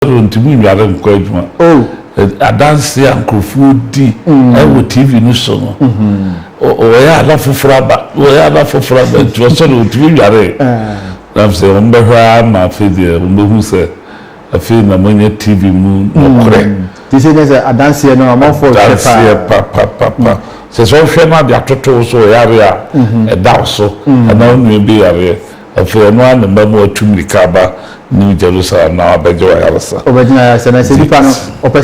ntumi nware nkɔ adwuma adanse ankrofo di ɛwɔ TV no so no ɔyɛ ala foforɔ aba nti ɔsɔre ntumi nware nam sɛ ɔmbɛhwɛ ama afei deɛ ɔmbɛhu sɛ afei na monyɛ TV mu ɔkorɛ ti sɛ ne sɛ adanse no amafo pa sɛ sɛ ɔhwɛ no ade atoto so ɔyare a ɛda so ɛna ɔnua bi yare afei ɛno a ne mma mu atum nika aba New Jerusalem na abɛgye wa yaresa obɛgyina yaresa na sɛ nipa no ɔpɛ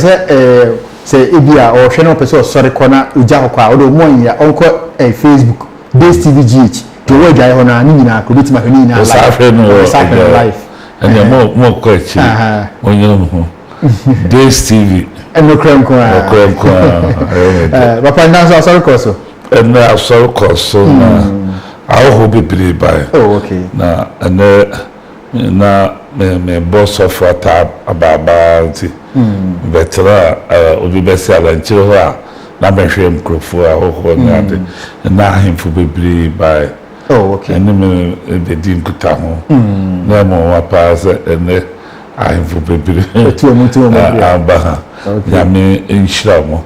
sɛ ebia ɔhwɛ no ɔpɛ sɛ ɔsɔre kɔ na ogya hɔ kɔ a ɔde ɔmo nyia ɔnkɔ Facebook Days TV GH de wɔ adwae hɔ na ne nyinaa kɔ bitima hwɛ ne nyinaa live ɛnna mo kɔ akyi onye ho Days TV ɛno kram kɔ papa ndanso asɔre kɔ so ɛnna asɔre kɔ so na aho bebree bae na ɛnna na me boss of ata ababa nti betra obi besi alanchire ho a na behwe mkrofo a ho na ade na ahemfo bebree bai ene me dedi nkuta ho na mo wa pass ene ahemfo bebree aba ya me inshira mo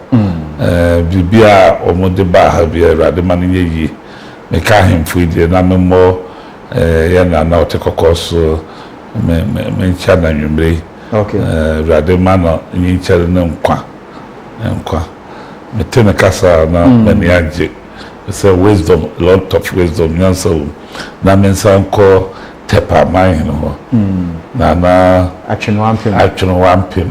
bibia omode ba ha bia rade man yeyi me ka ahemfo ide na me mo ya na otekokoso me ncha na nwumre rade mano nyi nchare na nkwa me tene kasa na mani age say wisdom, a lot of wisdom nyansa na mensa nko tepa man no na action wampim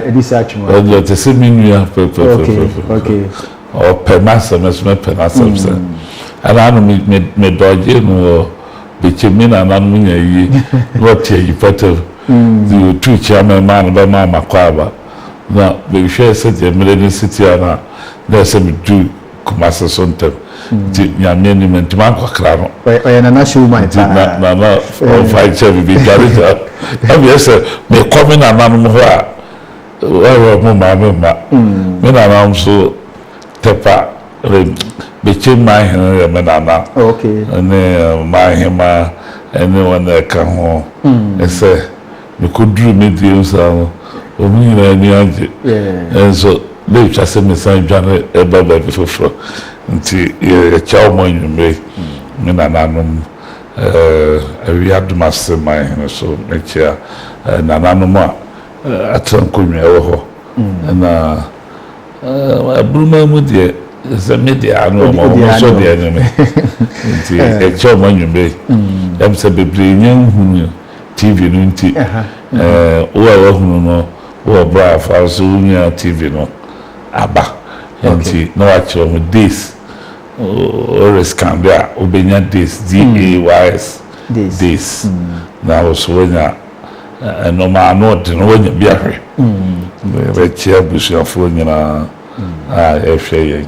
edisa te se minua okay o permasa me permasa ana no me doje no bichimina na munya yi what you better the two chairman man ba mama kwaba na be share say the millennium city ana na say me do kumasa sonta ti nyame ni men man kwakra no o na na show my na o fight cheve bi garita abi say me come na na mo ho a wa mo ma me na so tepa bichim my hen me na ne my hema anyone that can ho say me could do me the so o mi na ni anje and so they just say me san dwane e baba before nti e cha o mo nyumre me na nanom we had master my hen so me cha na nanom a atran konwa wo ho na bruma mu de the media no mo so de enemy nti e cho mo nyumbe dem se bebre nyan hunu TV no nti o hunu no o bra fa so nya TV no aba nti no wa cho mo this o rescan bia obenya this DAYS this na o so nya no ma no de no nya bia hwe be chia busuafo nyina e hwe yen.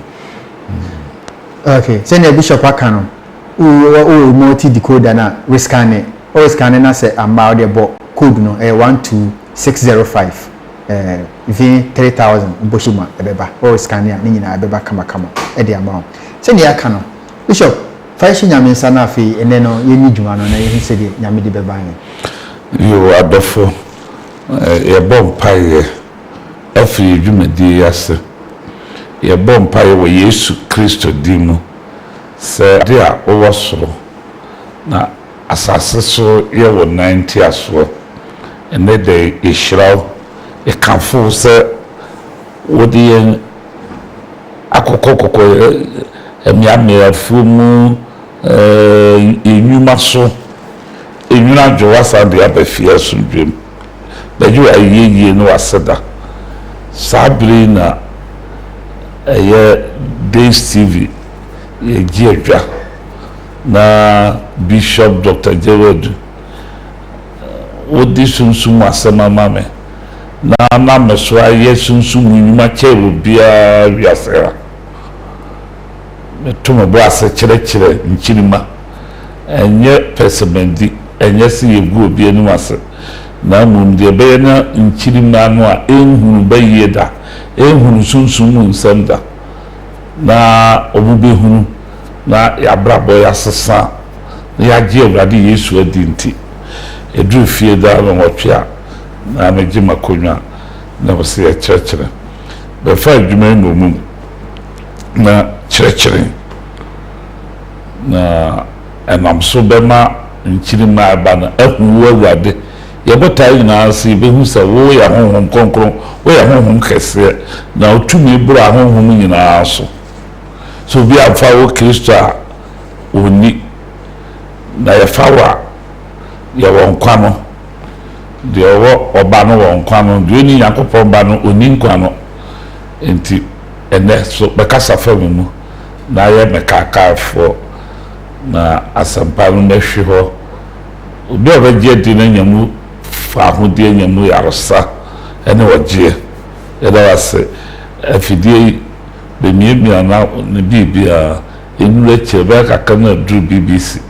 Okay, send a bishop akano. Multi decoder na we scan na say about the code no 12605 V3000 boshima ebeba o scan ya ni nyina ebeba kama e dey amount. Send ya akano. Bishop, fashi nyame nsa na afi ene no ye ni dwuma no na ye se dey nyame de beba ni. Yo adofo ye bom paye afi dwumadi yase. Ye bom paye wo Yesu Kristo dimu se dia owo soro na asase so ye wo 90 aso ene de ishraw e kanfo se wodi en akokokoko emiame afumu enyuma so enyuna jowasa de abafia sundwem baju ayeye no aseda sabri na Days TV Giedra na Bishop Dr. Gerald odi sunsum asema mame na meso aye sunsum nyuma chero bia wiasera metumo bo ase kire nchirima enye pesemendi enye si yegu obi anu ase na mum de be na nchirima no a enhunu bayeda ehunu sunsum nsanda na obube hunu na yabrabo yasesa na yagie awrade Yesu adinti edru fie da no wotwe a na megye makonwa na wose ya kyerɛkyerɛ bɛfa adwuma no mu na kyerɛkyerɛ na ɛnam so bɛma nkyiri ma aba no ahu awurade yɛbɔtaa nyinaa sɛ yɛbɛhu sɛ wo yɛ honhom kronkron wo yɛ honhom kɛseɛ na wotumi boro ahonhom nyinaa so obi amfa wo kristo a onni na yɛfa wo a yɛwɔ nkwa no deɛ ɔwɔ ɔba no wɔ nkwa no deɛ ɔni nyankopɔn ba no ɔni nkwa no nti ɛnɛ so bɛkasa fa me mu na ayɛ mekaakaafoɔ na asɛmpa no mahwe hɔ obi a ɔbɛgye adi no anyamu fa ahodeɛ anyamu yaresa ɛne wɔgyeɛ yɛda wase afidie yi bɛmiamia na ne biribiaa ɛnuru akyirɛ bɛyɛ kakra no aduru BBC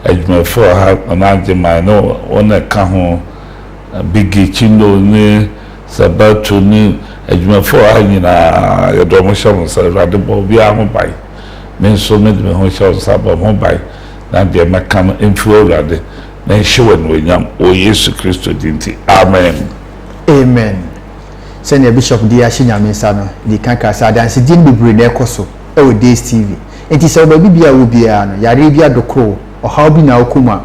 adwumafoɔ ha ɔnaagye man ne wɔn ɛka ho Bigi Chindo ne Sabato ne adwumafoɔ ha nyinaa yɛde ɔmo hyɛ mo nsa awurade bɔ obiara ho ban me nso mede me ho hyɛ wo nsa bɔ ho ban na deɛ mɛka no mfi awurade na nhyɛ wɔ anuonyam wɔ Yesu Kristo di nti amen sɛnea bishop de ahye nyame nsa no de kanka sɛ adansedie no bebree na ɛkɔ so ɛwɔ Days TV nti sɛ wobaabi bia wɔ biara no yare bi adokoro ɔhaw bi na wokɔm a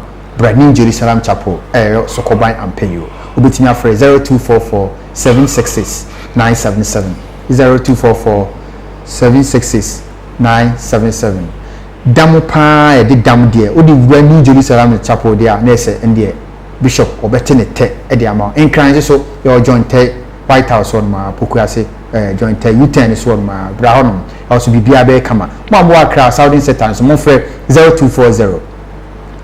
New Jerusalem Chapel Sokoban Ampeyo obetumi afre 0244 766 977 0244 766 977 damu pa e de dam de odi wura New Jerusalem Chapel de a na ese ende bishop obete ne te e de ama enkran so your joint White House on ma pokuase joint U10 so on ma bra honom also bibia be kama mo amo akra Southern Satan so mo frɛ 0240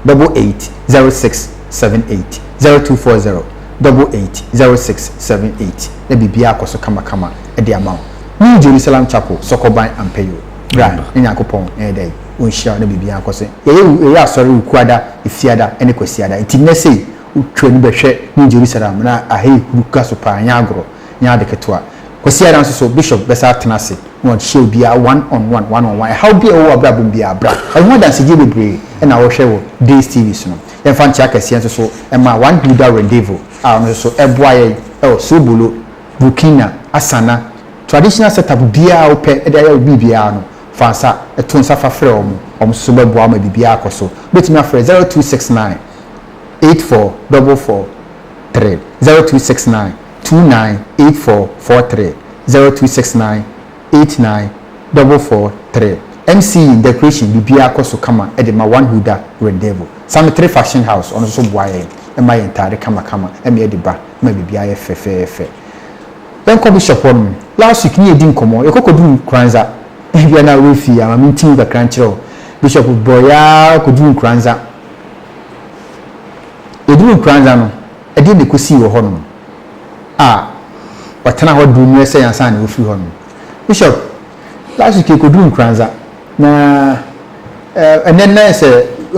880678 0240 880678 na bibia akoso kama e de ama New Jerusalem Chapel Sokoban Ampeyo bra nyankopon e dey onhia na bibia akoso ye asori ukuada ifiada ene kwasiada itinne sei utwani behwe New Jerusalem na ahe kuruka so pa anya agro nya de ketwa kwasiada nso so bishop besa tenase no show bia one on one how be o abra bia bra I want dance give bebre na wo hwe wo Days TV so no e fa ntia kase nso so e ma one Buddha Rendezvous nso so eboa ye Sobolo Burkina Asana traditional setup bia o pe e da ya bibia no fansa eto nsa fa frɛ om so beboa ma bibia akoso betimi afrɛ 0269 8444 0269 298443 0269 89443 MC decoration bibia akoso kama e ma one Buddha Rendezvous Cemetery Fashion House ono so boaye e ma yentare kama e me de ba ma bibia ye fefefe Benko Bishop on last week ni edi nkomo ekokodu kranza bibia na we fi ama mintin ka kranchero Bishop boya kodu kranza eduru kranza no e de nekosi wo ho no watana ho du nu ese yansa na ofi ho no Bishop last week kodu kranza na enenna se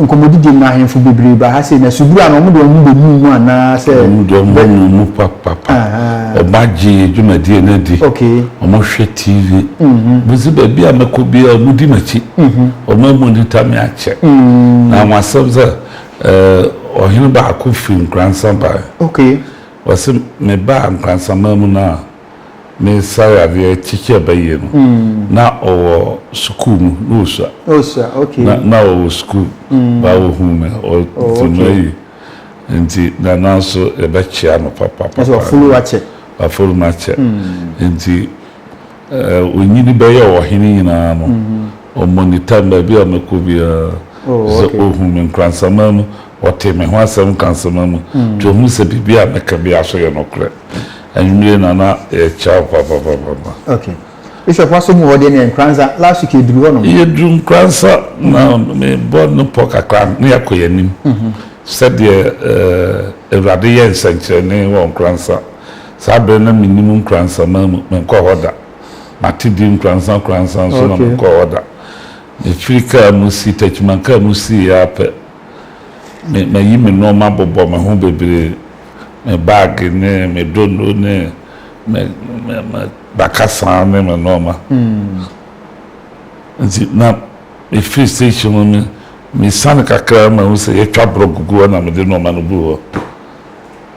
nkomodidi na ahemfo bebre ba ha se na subura no mo do mu be mu ana se mu papa o baji dwumadi na di okay o mo hwe TV buzi ba bia makobi a mudi machi o ma monitor me ache na wasabza ohinu ba akofi nkransa ba okay wase me ba nkransa mamu na me saya via chiche baye no na o school no so okay na o school ba wo hume o tinai enti na so e ba chia no papa so follow ache ba follow mache enti onyini ba ye o hini nyina no o monitor ba bi o makobi so o hume nkransa mu o teme ho asem kansama mu to hu se bibia meka bia so ye no kre anwire na cha papa okay Bishop waso mu wode ne nkranza last week eduru hono ye drum nkranza na me bod no poka kran ne yakoyanim said the Ewrade ye nsankyere ne wo nkranza sabe na minimum nkranza ma me ko hoda matidi nkranza so na me ko hoda ne frika musi techmanka musi ya pe me yimi no ma bobo me ho bebre me bag ne me dono ne me bakasa ne me noma nti na e free station me san kakra ma wo se ye twa brogugu na me de noma no bu ho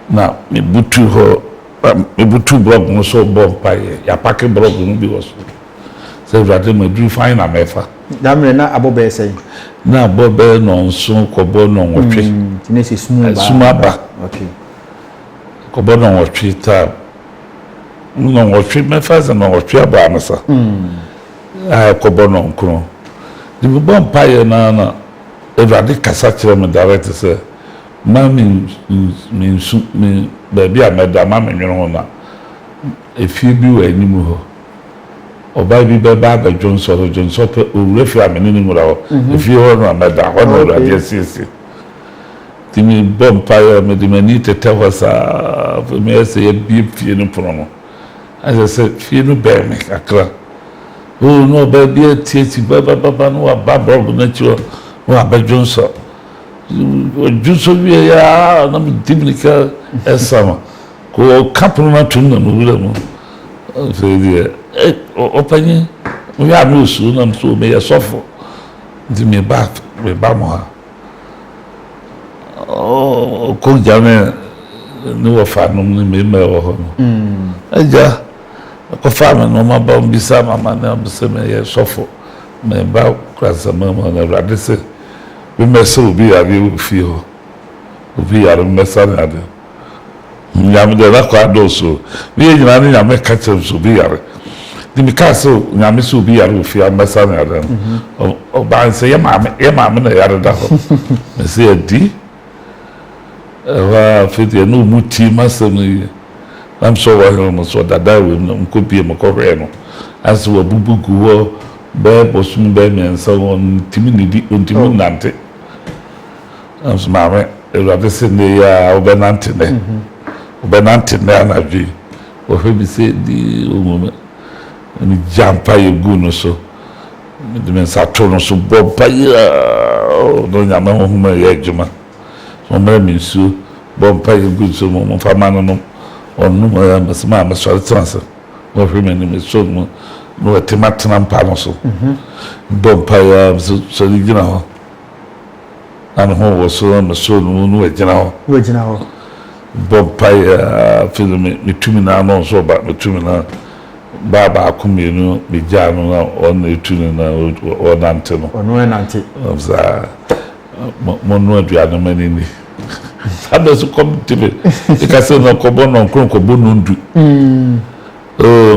na me butu ho me butu blog no so bomb paye ya pack blog no bi was say that me do fine na mefa damre na abobe say na abobe no nso kobo no nwotwe tinesi sumaba okay kobo no nwotwe ta no nwotwe mefa za no nwotwe aba amasa kobo no nkro di bomb paye na everade kasa kire me direct say mami mi baby ameda mami nwon na efie bi wa animu ho oba bi be ba Johnson pe orefi ameni ni mura ho efie ho na ameda ho no ra dia sisi timi bom paye me di mani tete ho sa me ese ye bi fie no prono as say fie no be me akra o no ba bi atieti ba no wa ba bro na chiwo wa ba Johnson Johnson we ya na dimnika esama ko kapro na tun na wura mu fe dia opanye we ya no su na so me ya sofo di me ba mo ha ko jame ni wo fa no me wo ho aja ko fa me no ma ba mbisa mama na mbisa me ya sofo me ba krasa mama na radise we mess obi abi feel obi are mess na ade nyame de la kwa do so we nyina ni nyame ka chem so obi are di mi ka so nyame so obi are feel mess na ade o ba se ye ma na yare da ho me se adi wa fiti no muti masem ni am so wa no so dada we nko bie mo ko hwe no as wa bubugu wo be bosum be men so on timi ni di on timi nante am so mame ewade se ne ya obenante ne na dwi o fe bi se di o mo ni jampa ye gu no so de men sa to no so bo pa ya no nya ma ho ma ye juma so me mi su bo pa ye gu so mo fa ma no onu ma ma ma so trans o fe me ni so mo no tematena mpa no so bo pa ya so ni gina ho an ho wo so no so no gina ho bo pa ya film me tumi na no so ba me tumi na baba akumenu me ja no na on etuni na o nante no ono nante za mo no aduane mani ni sabe so komtive e ka se no ko bo no ko bo no ndu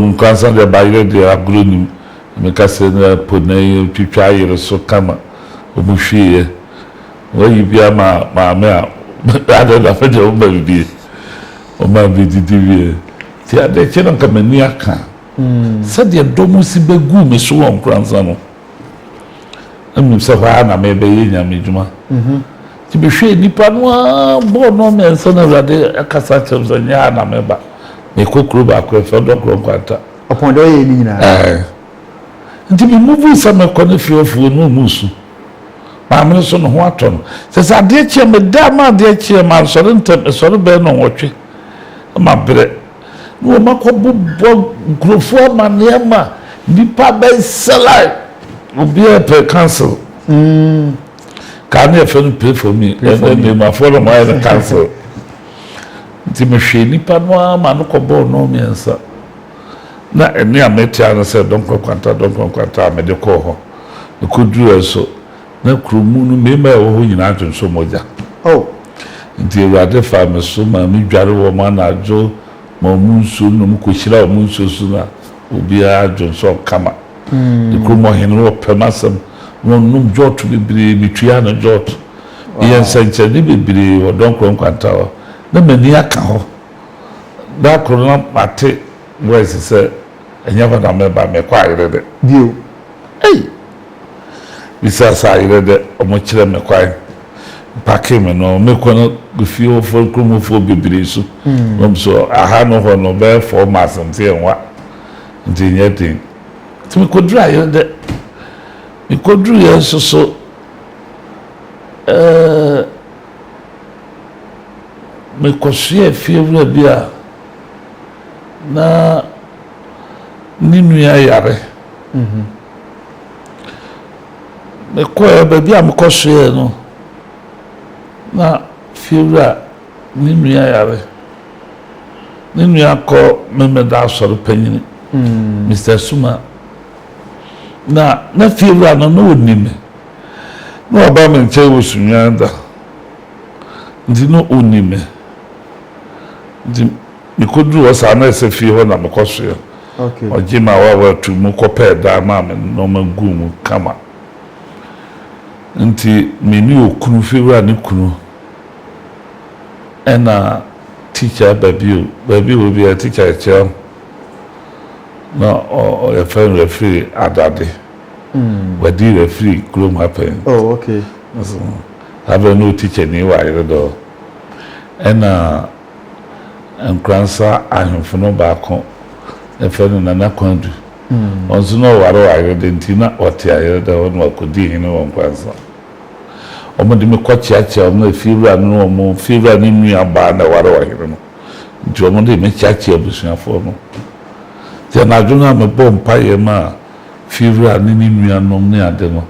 nkansan de bayre de agronim me ka se na ponai twitwa yere so kama obuhwie wayi bia ma me a ada da fede o ba bi o ma bi di ti ade cheno kamani aka sade domu si begu me so won kransa no emu se fa na me be yenya me djuma ti be hwe nipa no bo no me so na rade akasa chemza nya na me ba me kokuru ba ko fe do kro kwata upon do ye ni na nti me move sa me ko ne fiofu no musu ma me so no ho aton se sa de che me da ma de che ma so ntem so be no wotwe ma bre no ma ko bo grofo ma ne ma nipa be selai obi e pe cancel can you feel pay for me and my follow my cancel nti me hwe nipa no ma no ko bo no me nsa na eni ametia no se don kwanta me de ko ho ko duru so na krumu no me ma wo nyina adwonso moja nti ewade fa me so ma me dware wo ma na ajo ma munso no mu ko hira munso so na obi adwonso kama de krumu hen wo pemasem no num jot bibiri bitua no jot yen sanche ni bibiri wo don kwanta ho na mani aka ho da korona mate voice say enya fa na me ba me kwa ire de bio bisa sa ire de omo kire me kwa pake me no me ko no gufio fo kromo fo bibiri so so aha no ho no be for masam tie nwa ntinye tin timi ko dry ire de mi ko dry ye so me kosue fievre bia na ninu ya yare me ko ba bia me kosue no na fievre ninu ya yare nínú akọ mmeda asọrọ panyin Mr. Suma na fiewura no onime no aba me nche wo sunyanda ndi no onime ndi mikodu wasa na ese fie ho na mekoso yo okay ojima wa tu mu kope da ma me no magumu kama nti meni okunu fiewura ne kunu ena teacher baby will be a teacher chair no or a friend referee adade where did referee groom happen oh okay so have no teacher ni wa do and grandsa ahemfo no ba ko e friend na na kwandu onzo no ware wa de ntina ote ayere da won akodi hin won kwansa ọmọdé mi kọ chiachia ọmọ efiwura no ọmọ fiwura ni nua ba na ware wa hire no nti ọmọdé mi chiachia busuafo no te na adwuna me bọ mpaye ma fiwura ni nua no ne ade no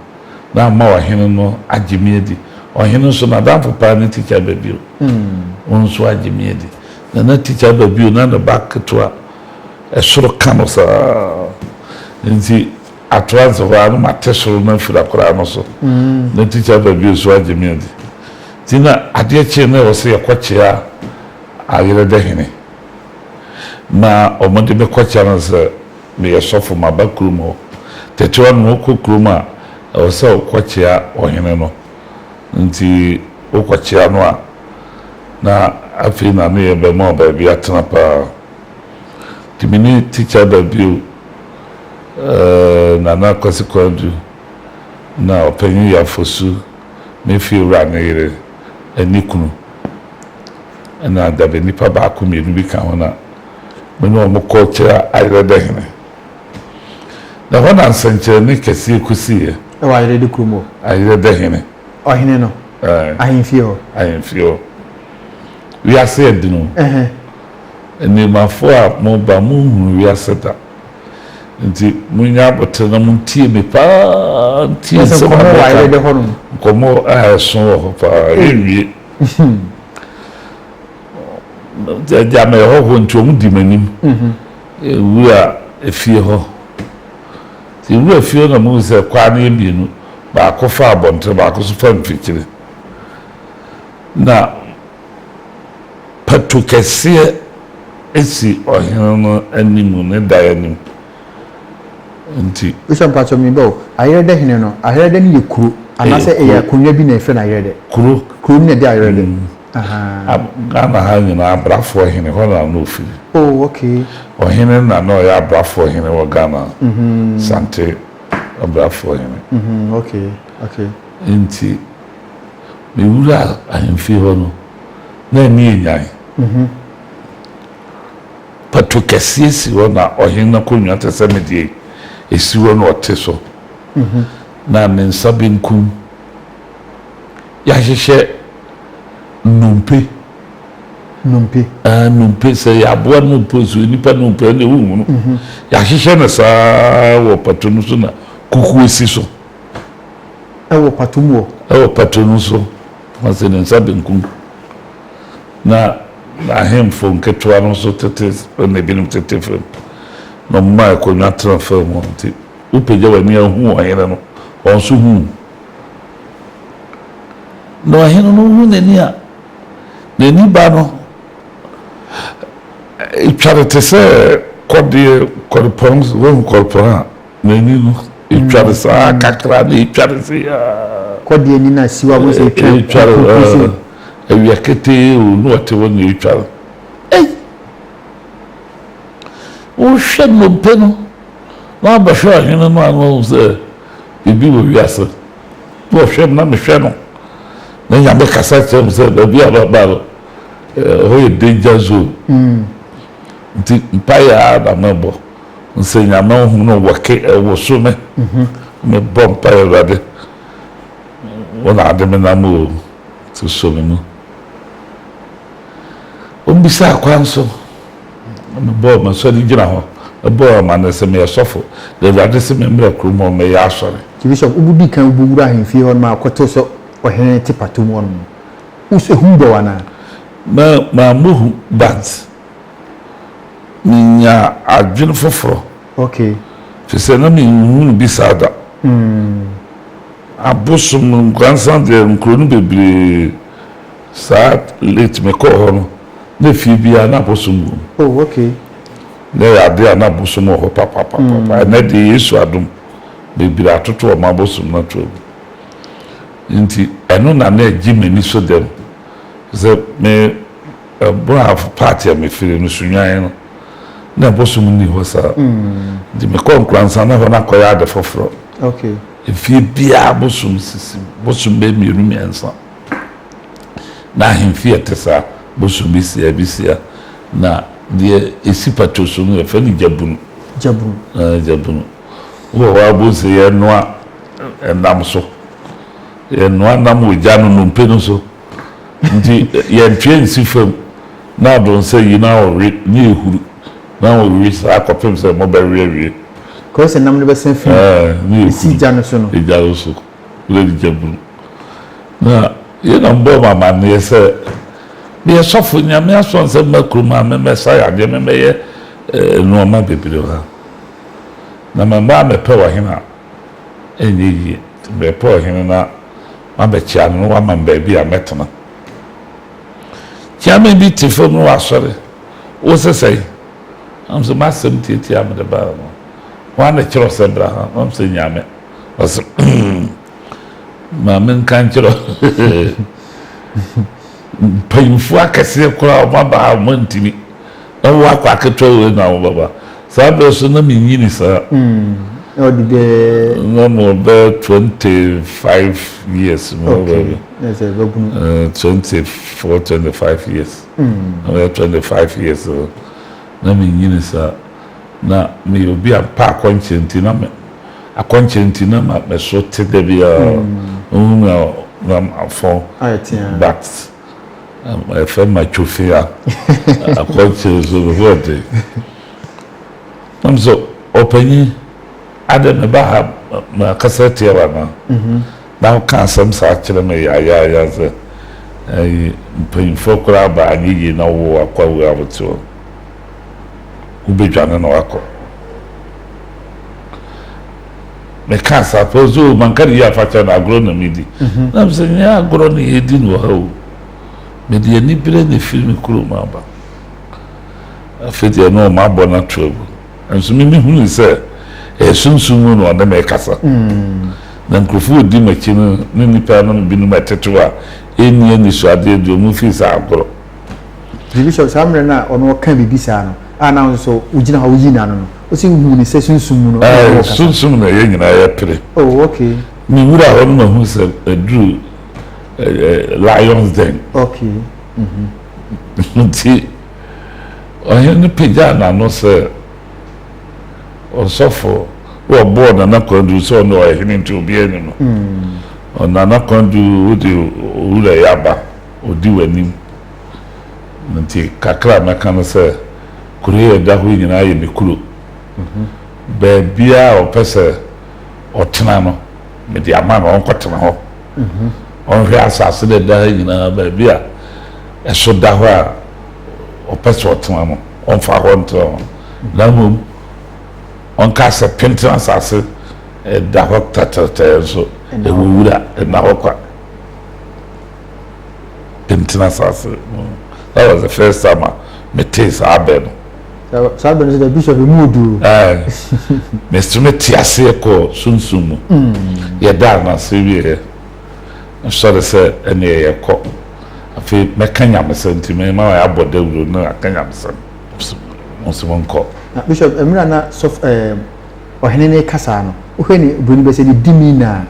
na ma wa hire no agimi edi ohine so na dan papa ni teacher baby on so agimi edi na teacher baby na na back to a esoro kano sa nti atranse wa no matesoro na fira kora no so na teacher baby so agimi edi tina ade che na wo se yakwache ayere de hene na omode be kwache na se me yesofo mabakrumo tetewa no kokkruma o se kwache ohene no nti okwache no a na afi na me be mo baby atena pa timini teacher baby na consequence na openyu ya fosu me feel ranere enikunu na da be nipa ba ko mienu bi kan hona me no mo culture ayede hene na hona ansanche ne kesi ekusie e wa ayede kumo ayede hene ohine no ahemfio we are said no eni mafo a mo ba mo hu we are seta nti munya bote na muntie me pa tie se ko mo ayede hono ko mo so ho pa ewie ja me ho nti omu di manim wu a efie ho ti wu efie na mo se kwa na ebienu ba ko fa abonte ba ko so fa mfikire na patukese esi ohino no animu ne dayanim nti usam pacho mi bo ayede hene no ayede ni yekuru anase eya kunwa bi na efe na ayede kuru ne dia ayede Ghana ha nyina abrafo hene ho na no firi oh okay ohene na no ya abrafo hene wo Ghana sante abrafo hene okay nti me wura ahemfi ho no na ni enyan patu kesiesi ho na ohene na konwa tese medie esi ho no oteso na ne nsabenkum ya hyehyɛ numpe se ya boa no pozu nipa numpe na wu no ya hyehyɛ na saa wo patonu so na kuku esi so wo patonu so wase ne nsabenkum na ahemfo nketwa no so tete na binum tete fam no ma ko nya transfer mo nti upeja wani ahu ohene no on so hu no ohene no hu nani a nani ba no itware se korpons wo korpora nani no itware sa kakra ni itware se kodie ni na siwa bo se itware ewi akete o no ate wo ni itware o shemo peno na ba sha hina no anu se bibi wo wiase bo shem na me hwe no na ya be kasa chem se bibi ababa ho danger zone nti mpaya da mabo nsenya ma hu no wake wo so me me bom pa rade wona ade me na mo so me no ombisa kwanso me bom ma so di gina ho bom ma na se me sofo de rade se me mra krumo me ya asore ti bishop ubudi kan ubura ahemfi ho ma akoto so ohene ti patum wono uso humbo wana ma muhu but minya adwene foforo okay fise na mi bi sada abosom gransan de nkrono bebre sa late me ko ho no na fi bia na abosom oh okay na ya de na abosom ho papa na de Yesu adom bebre atoto o ma abosom na to nti eno na na gimeni so dem ze me bra party me feel no sunyan no na abosom ni ho sa di me ko gransan na ho na koya de foforo okay if bia bosom sisi bosom be mi rumi ansa na himfi etesa bosom bisia na de esipato so no efa ni jabunu wo wa bosi ye noa endam so ye noa nam ojanu no mpenu so ndi ye ntwe nsi fam na don say yi na o ni ehuru na o wi sa akopem say mo be wie Kose nam ne besen fi si jano so no ejaro so le jabu na ye na mbo mama ne se be sofo nyame aso nse makruma me saya de me ye no ma bebire ha na mama me pe wa hina enyi be pe wa hina na ma be chia no wa man ba bi a metena chia me bi tifo no wa sore wo se sei am so ma sem titi am de ba no wana chiro sebra am se nyame as ma men kan chiro painfu akase kura o baba montimi o wa kwa keto na o baba sabe so na minyini sa o de no more 25 years more okay yes 24 25 years 25 years na minyini sa na me obi a pa akwanchenti na me akwanchenti na me so te de bia na afọ but I felt my chufia akwanchenti so what so openi ada me ba ma kasete ya na na ka sam sa kire me ya ze ai pen fokura ba anyi na wo akwa wo aboto ubejwana na wako me kansa pozo mankari ya facha na agronomy di na msenya agronomy edi no ha o me de ni bire ne film kuro ma ba afedi no ma bona trouble enso mi hunu se sunsumu no na me kasa na nkrofo di machi no ni nipa no bi no matetewa eni so ade do mu fi sa agro Bishop Samuel na ono kan bibisa no ana so ugina ha uyina no o si hu ni se sunsumu no sunsumu na ye nyina ya pere oh okay mi wura ho no hu se drew lions den okay nti oye ni pija na no se osofo wo board na kwandu so no oye ni nti obi eni no ona na kwandu odi ura yaba odi wanim nti kakra meka no se kure da ho nyina ye mekuro be bia o pese otena no me di ama no onkotena ho on hwe asase de da nyina be bia eso da ho a o pese otena no on fa ho nto na mo on ka se pintra asase da ho tatata so e wura na ho kwa pintra asase that was the first time me taste abeno so abeno the bishop mudu Mr. Metiase ko sunsumu ye da na sewie so de se ene ye ko afi mekanya mesenti me ma ya bodawuro na akanya mesem musumon ko bishop emira na sof ohene ne kasa no ohene buni be se di dimi na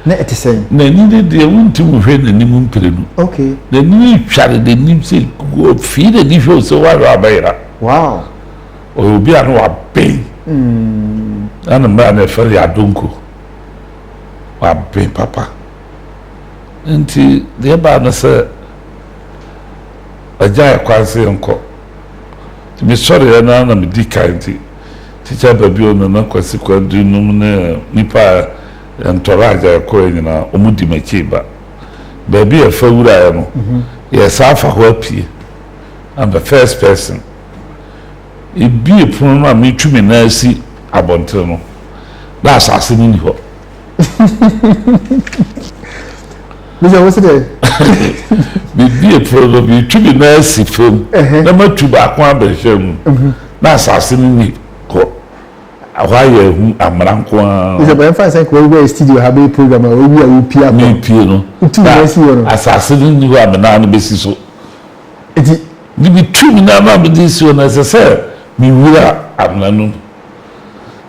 etisen na ni de wunti mu hwe na ni mu mpere no okay na ni tware de ni se go fi de ni hwe so wa abayira wow obi anu wa ben ana mba na fere adonko wa ben papa nti de ba na se aja kwanse nko ti mi sori na na mi dika nti teacher baby ono na kwasi kwadu num na nipa ntoraja ko nyina omudi machiba baby e fa wura ya no ye safa ho apie I'm the first person ebi epono no a metwumi na asi abontere no na asase ni ho Bisa what's it? Bibi epono no metwumi na asi fam na matu ba kwa abehwem na asase ni ho ahwaye hu amranko a Bisa ba fa say ko we studio ha be program a we a pia me pie no asase ni ho amena no besi so eti ni bitwumi na ma be si na se mi wura amnanu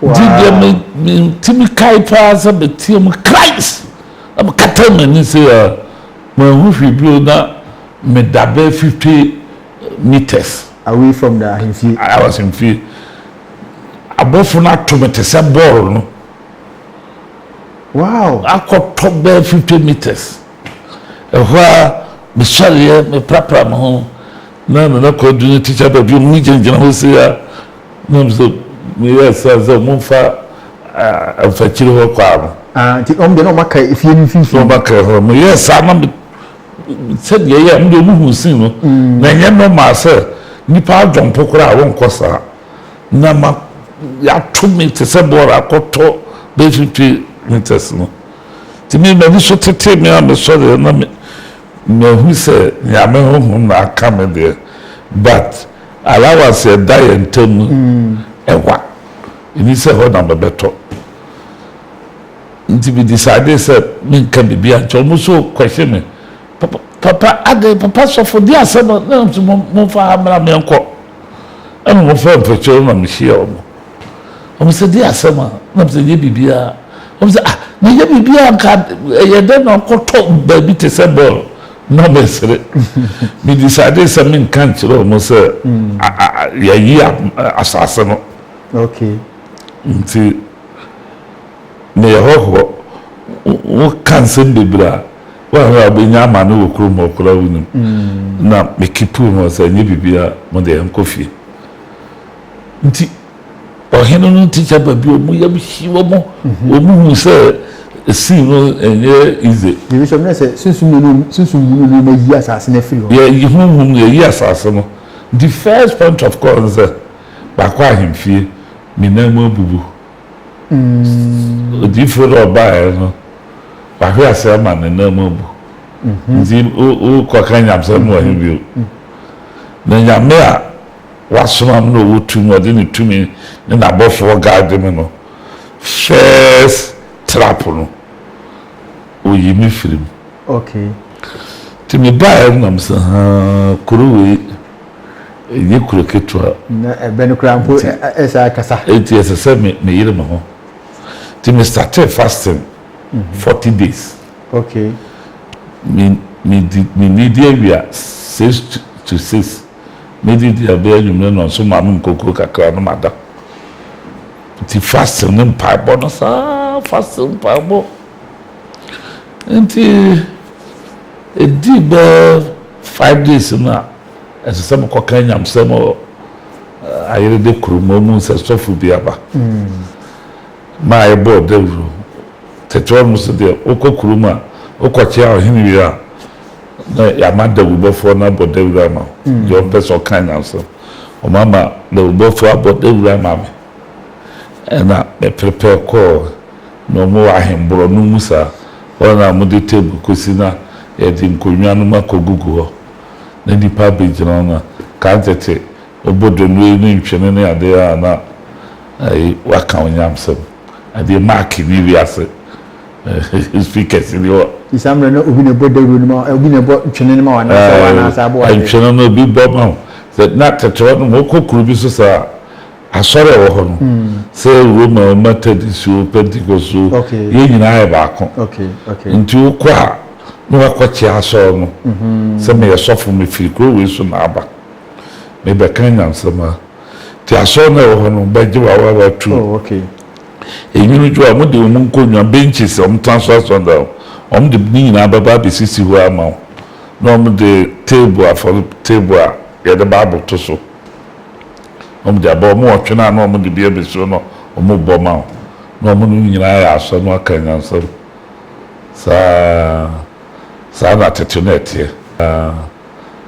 di me timi kai pa sa betim Christ am katama ni se ma hu fi bio na me dabe 50 meters away from the himfi. I was in fear abofu na to me tese ball no Wow, akotọ be 50 meters ehwa me sọrọ me prapra me ho na ko du teacher ba bi mu jinjina ho se ya na so me yes so mo fa afachiri ho kwa ti de no maka ifie ni fi so maka ho me yes na me said ye me do mu sin no na nye no ma se nipa adwon pokora won kosa na ma ya to me te se bora akoto be 50 meters no ti me me so tete me am so de na me hu se ya me ho na aka me de but allowance die entam ewa ini se ho na bebeto nti bi decide se me kan bi a chomo so question me papa ade papa so for dia se no na mo fa amra me enko eno mo fa mfecho na me hia o se dia se ma na se ye bibia o se na ye bibia ka ye de na koto ba bi te se ball na me sere me decide se me kan chiro mo se ya yi asase no okay nti me ho wo kan se bibra wa be nya ma no okro mo okra wunu na me kipu mo se nye bibia mo de enkofi nti ohino no teacher ba bi o mu ya bi wo mo o mu hu se si no enye ize the bishop na say sunsun mu no ma yi asase na filo ya yi hu ya yi asase no the first point of call is ba kwa himfie mi na mo bubu di foro ba no ba hwe ase ma na mo bu nzi o kwa kanya mse mo ahibio na nyame a wasoma no wotu no de ne tumi ne na bofo garde me no first trap no o yimi firim okay ti me ba na mse kuruwe ye kuroketwa na ebe no kra mpo esa kasa eti ese me yire me ho ti me started fasting 40 days okay me need area 6 to 6 me did abia nyumre no so ma no kokoro kakra no mada ti fasting no pa bo no sa fasting pa bo enti edi be 5 days na ese sem ko kan nyam sem ayire de kurumo mu se sofu biaba ma e bo de ru tetwa mu se de okokuruma okochia ohini wi a na ya mada ubofo na boda ru ma yo peso kan nyam sem o mama na ubofo aboda ru ma me na me prepare ko no mo ahembro no musa ona mo de table kosina e di nkonwa no makogugu ho na di pa bejina na ka tete obodo no ni ntwene ne ade a na ai waka onyam sem ade mark ni wi ase speakers ni o isamre no obi ne boda ru no ma obi ne bo ntwene ne ma wana sa bo ai ntwene no bi bo ma that not tetro no kokuru bi so sa asore wo ho no se Roma Methodist Pentecost ye nyina ya ba ko okay nti ukwa no akwachi aso no se me yesofo me firi ko we so na aba me be kan nyam sama ti aso na wo ho no baje wa tu okay enyinu jo amode mu nkonwa benches transfer sonda de nyina baba be sisi ho ama no de table for table ya de bible to so de aba mo otwena na de bia be so no bo ma no nyina ya aso no aka nyansam sa na tetenet